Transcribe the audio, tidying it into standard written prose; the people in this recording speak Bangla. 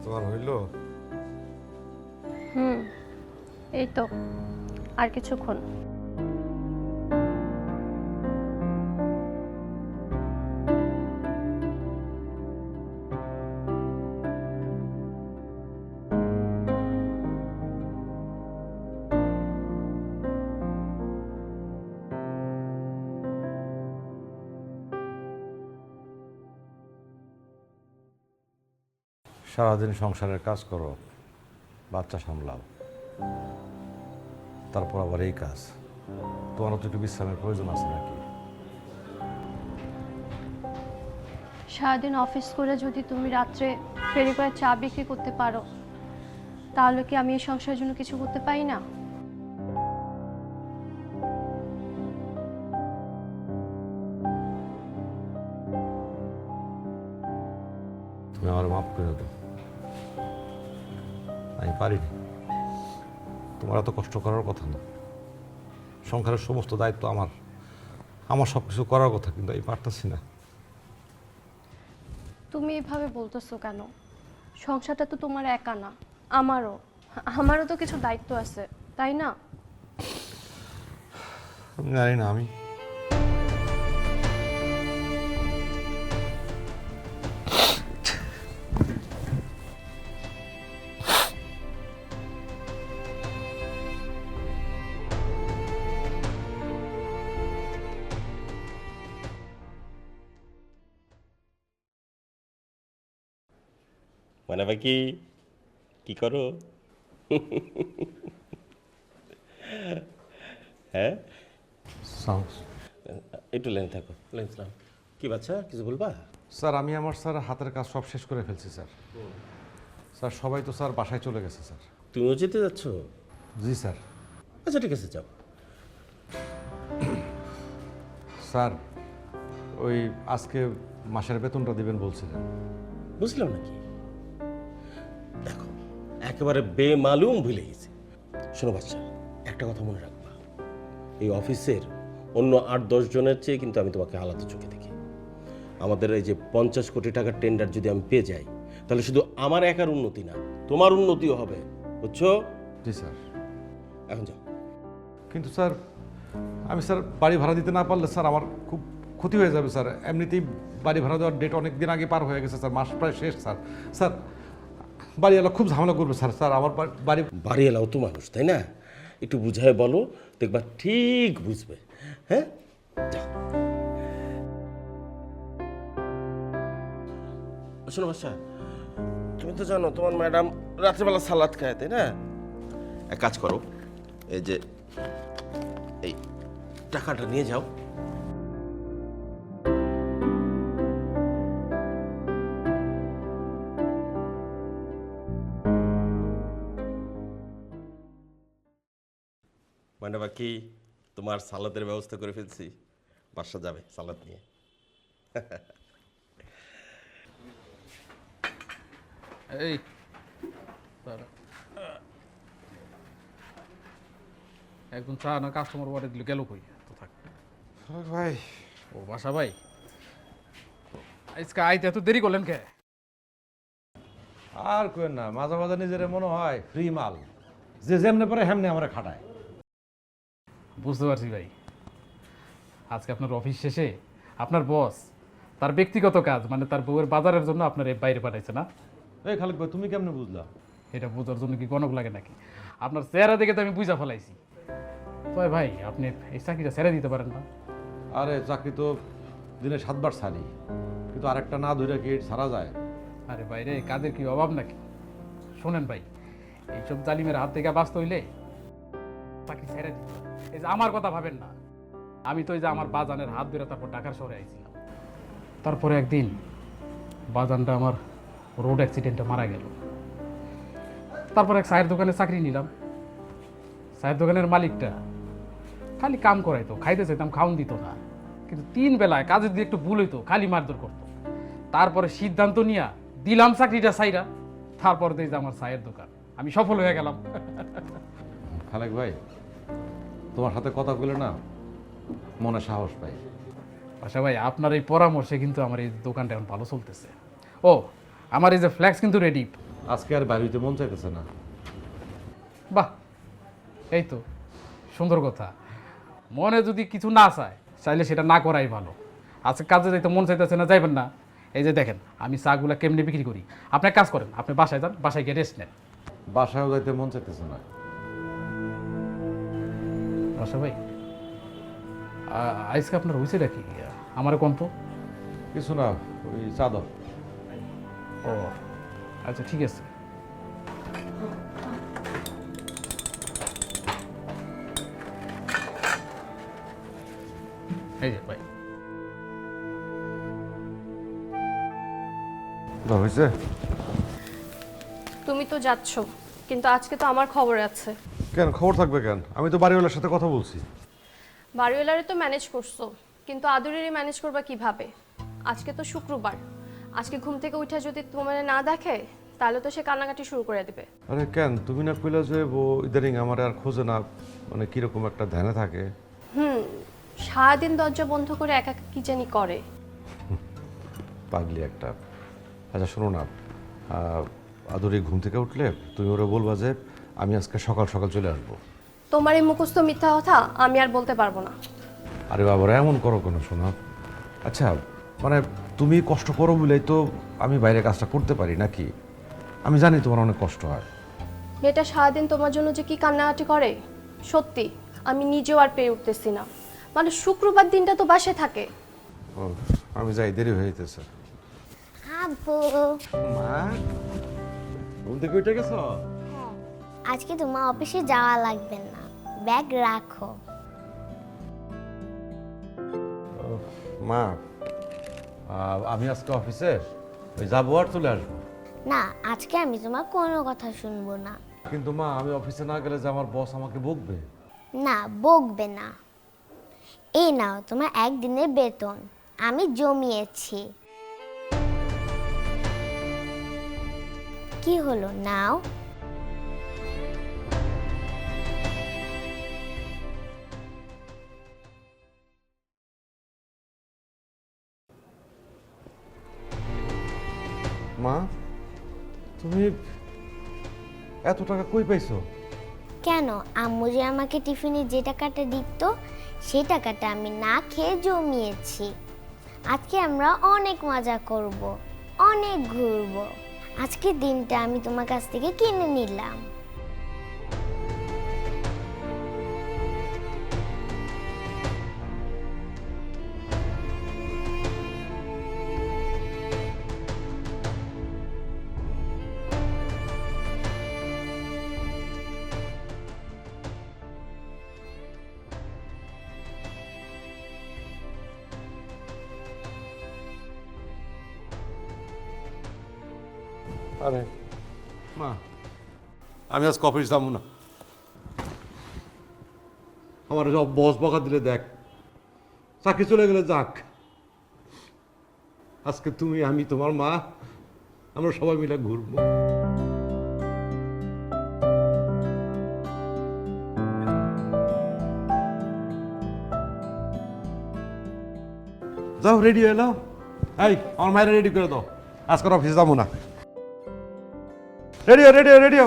তোমার হইল? এই তো আর কিছুক্ষণ। সারাদিন সংসারের কাজ করো, বাচ্চা সামলাও, তারপর আবার এই কাজ। তোমারও তো একটু বিশ্রামের প্রয়োজন আছে নাকি? সারাদিন অফিস করে যদি তুমি রাত্রে ফেরি করে চা বিক্রি করতে পারো, তাহলে কি আমি এই সংসারের জন্য কিছু করতে পারি না? তুমি আমার মাফ করে দাও, আমি পারিনি। তোমার এত কষ্ট করার কথা না। সংসারের সমস্ত দায়িত্ব আমার, আমার সব কিছু করার কথা, কিন্তু আমি পারতেছি না। তুমি এভাবে বলতেছো কেন? সংসারটা তো তোমার একা না, আমারও তো কিছু দায়িত্ব আছে, তাই না? আমি জানি না, আমি মানে বাকি কি করো? হ্যাঁ, একটু লাইন থাকো, লাইন সালাম। কি বাচ্চা, কিছু বলবা? স্যার, আমি আমার স্যার হাতের কাজ সব শেষ করে ফেলছি স্যার। স্যার সবাই তো স্যার বাসায় চলে গেছে স্যার। তুমিও যেতে যাচ্ছ? জি স্যার। আচ্ছা ঠিক আছে, যাও। স্যার, ওই আজকে মাসের বেতনটা দিবেন বলছিলেন। বুঝলাম নাকি? দেখো, একেবারে বেমালুম ভুলে গেছি। শোনো বাচ্চা, একটা কথা মনে রাখবা, এই অফিসের অন্য 8-10 জনের চেয়ে কিন্তু আমি তোমাকে আলাদা চোখে দেখি। আমাদের এই যে 50 কোটি টাকার টেন্ডার যদি আমি পেয়ে যাই, তাহলে শুধু আমার একার উন্নতি না, তোমার উন্নতিও হবে, বুঝছো? জি স্যার। এখন যাও। কিন্তু স্যার, আমি স্যার বাড়ি ভাড়া দিতে না পারলে স্যার আমার খুব ক্ষতি হয়ে যাবে স্যার। এমনিতেই বাড়ি ভাড়া দেওয়ার ডেট অনেক দিন আগে পার হয়ে গেছে স্যার, মাস প্রায় শেষ স্যার। স্যার, বাড়িওয়ালা খুব ঝামেলা করবে স্যার। স্যার আমার বাড়ি বাড়ি এলাও তো মানুষ, তাই না? একটু বুঝায় বলো, দেখবা ঠিক বুঝবে। হ্যাঁ, যাও। শোনো বাচ্চা, তুমি তো জানো তোমার ম্যাডাম রাত্রেবেলা সালাদ খায়, তাই না? এক কাজ করো, এই যে এই টাকাটা নিয়ে যাও। মানে বাকি তোমার সালাদের ব্যবস্থা করে ফেলছি, বাসা যাবে সালাদ নিয়ে। এই একজন চা না কাস্টমার অর্ডার দিল, গেল কই? তো থাক ভাই। ও বাসা ভাই, আজকে আইতে এত দেরি করলেন কে? আর কেন না, মাঝে মাঝে নিজের মনে হয় ফ্রি মাল, যে যেমনে পারে হেমনে আমরা খাটায়। বুঝতে পারছি ভাই, আজকে আপনার অফিস শেষে আপনার বস তার ব্যক্তিগত কাজ মানে তার বউয়ের বাজারের জন্য আপনার এই বাইরে পাঠাইছে না? এই খালেক ভাই, তুমি কেমনে বুঝলা? এটা বোঝার জন্য কি গণক লাগে নাকি? আপনার চেহারা দেখে তো আমি বুঝা ফেলাইছি। তবে ভাই, আপনি এই চাকরিটা ছেড়ে দিতে পারেন না? আরে চাকরি তো দিনে 7 বার ছাড়ি, কিন্তু আরেকটা না ধরে কি ছাড়া যায়? আরে বাইরে কাজের কি অভাব নাকি? শোনেন ভাই, এইসব জালিমের হাত থেকে বাঁচতে হইলে চাকরি ছেড়ে দিতে হবে। এই যে আমার কথা ভাবেন না, আমি তো এই যে আমার বাজানের হাত ধরে তারপর ঢাকার শহরে আইছিলাম। তারপরে একদিন বাজানটা আমার রোড অ্যাক্সিডেন্টে মারা গেল। তারপর এক চায়ের দোকানে চাকরি নিলাম। চায়ের দোকানের মালিকটা খালি কাম করাইতো, খাইতে চাইতাম খাওন দিত না, কিন্তু 3 বেলায় কাজের দিয়ে একটু ভুল হইতো খালি মারধর করতো। তারপরে সিদ্ধান্ত নিয়া দিলাম চাকরিটা ছাইরা, তারপর দেখি যে আমার চায়ের দোকান, আমি সফল হয়ে গেলাম। খালেক ভাই, তোমার সাথে কথা বলে না মনে সাহস পাই। আচ্ছা ভাই, আপনার এই পরামর্শে কিন্তু আমার এই দোকানটা এখন ভালো চলতেছে। ও, আমার এই যে ফ্ল্যাক্স কিন্তু রেডি। আজকে আর বাড়িতে মন চাইতেছে না। বাহ, এই তো সুন্দর কথা। মনে যদি কিছু না চাইলে সেটা না করাই ভালো। আজকে কাজে যাইতে মন চাইতেছে না, যাইবেন না। এই যে দেখেন আমি চাগুলা কেমনি বিক্রি করি। আপনি এক কাজ করেন, আপনি বাসায় যান, বাসায় গিয়ে রেস্ট নেন। বাসায়ও যাইতে মন চাইতেছে না। আচ্ছা ভাই, আজকে আপনার হয়েছে কি আমার কোন তো? কিছু না, ওই চা দাও। ও আচ্ছা, ঠিক আছে। এই যে ভাই, হয়েছে? তুমি তো যাচ্ছ, কিন্তু আজকে তো আমার খবর আছে। কেন খবর থাকবে কেন? আমি তো বাড়িওয়ালার সাথে কথা বলছি। বাড়িওয়ালারে তো ম্যানেজ করছো, কিন্তু আদুরেরই ম্যানেজ করবা কিভাবে? আজকে তো শুক্রবার, আজকে ঘুম থেকে উঠে যদি তোমার না দেখে তাহলে তো সে কান্নাকাটি শুরু করে দিবে। আরে কেন তুমি না কইলা যে ও ইদানিং আমার আর খোঁজে না, মানে কিরকম একটা ধ্যানে থাকে। সারাদিন দরজা বন্ধ করে একা একা কি জানি করে। পাগলি একটা। আচ্ছা শোনো না, আদুরি ঘুম থেকে উঠলে তুমি ওরা বলবা যে আমি আজকে সকাল সকাল চলে আসবো। তোমার এই মুখস্থ মিথ্যা কথা আমি আর বলতে পারবো না। আরে বাবারা এমন করো কেন শোনা? আচ্ছা মানে তুমি কষ্ট করো বলেই তো আমি বাইরে কাজটা করতে পারি নাকি? আমি জানি তোমার অনেক কষ্ট হয়। মেয়েটা সারাদিন তোমার জন্য যে কি কান্নাকাটি করে, সত্যি আমি নিজেও আর পেয়ে উঠতেছি না। মানে শুক্রবার দিনটা তো বাসে থাকে। ও, আমি যাই, দেরি হয়ে যেতেছে। আব্বু, মা ঘুম থেকে উঠে গেছো? আজকে তোমার অফিসে যাওয়া লাগবে না, ব্যাগ রাখো। মা আমি আজকে অফিসে ওই যাবো আর চলে আসবো। না, আজকে আমি তোমার কোনো কথা শুনবো না। কিন্তু মা আমি অফিসে না গেলে যে আমার বস আমাকে বকবে। না, বকবে না। এই নাও তোমার একদিনের বেতন, আমি জমিয়েছি। কি হলো, নাও। মা তুমি এত টাকা কই পাইছো? কেন, আম্মু যে আমাকে টিফিনে যে টাকাটা দিত সেই টাকাটা আমি না খেয়ে জমিয়েছি। আজকে আমরা অনেক মজা করব, অনেক ঘুরবো। আজকের দিনটা আমি তোমার কাছ থেকে কিনে নিলাম। আরে মা আমি আজকে অফিস যাবো না। আমার সব বস বকা দিলে দেখ, চাকরি চলে গেলে যাক। আজকে তুমি আমি তোমার মা আমরা সবাই মিলে ঘুরবো। যাও রেডি হয়ে নাও। এই আমার মায়ের রেডি করে দাও, আজকের অফিসে যাবো না। Ready ready ready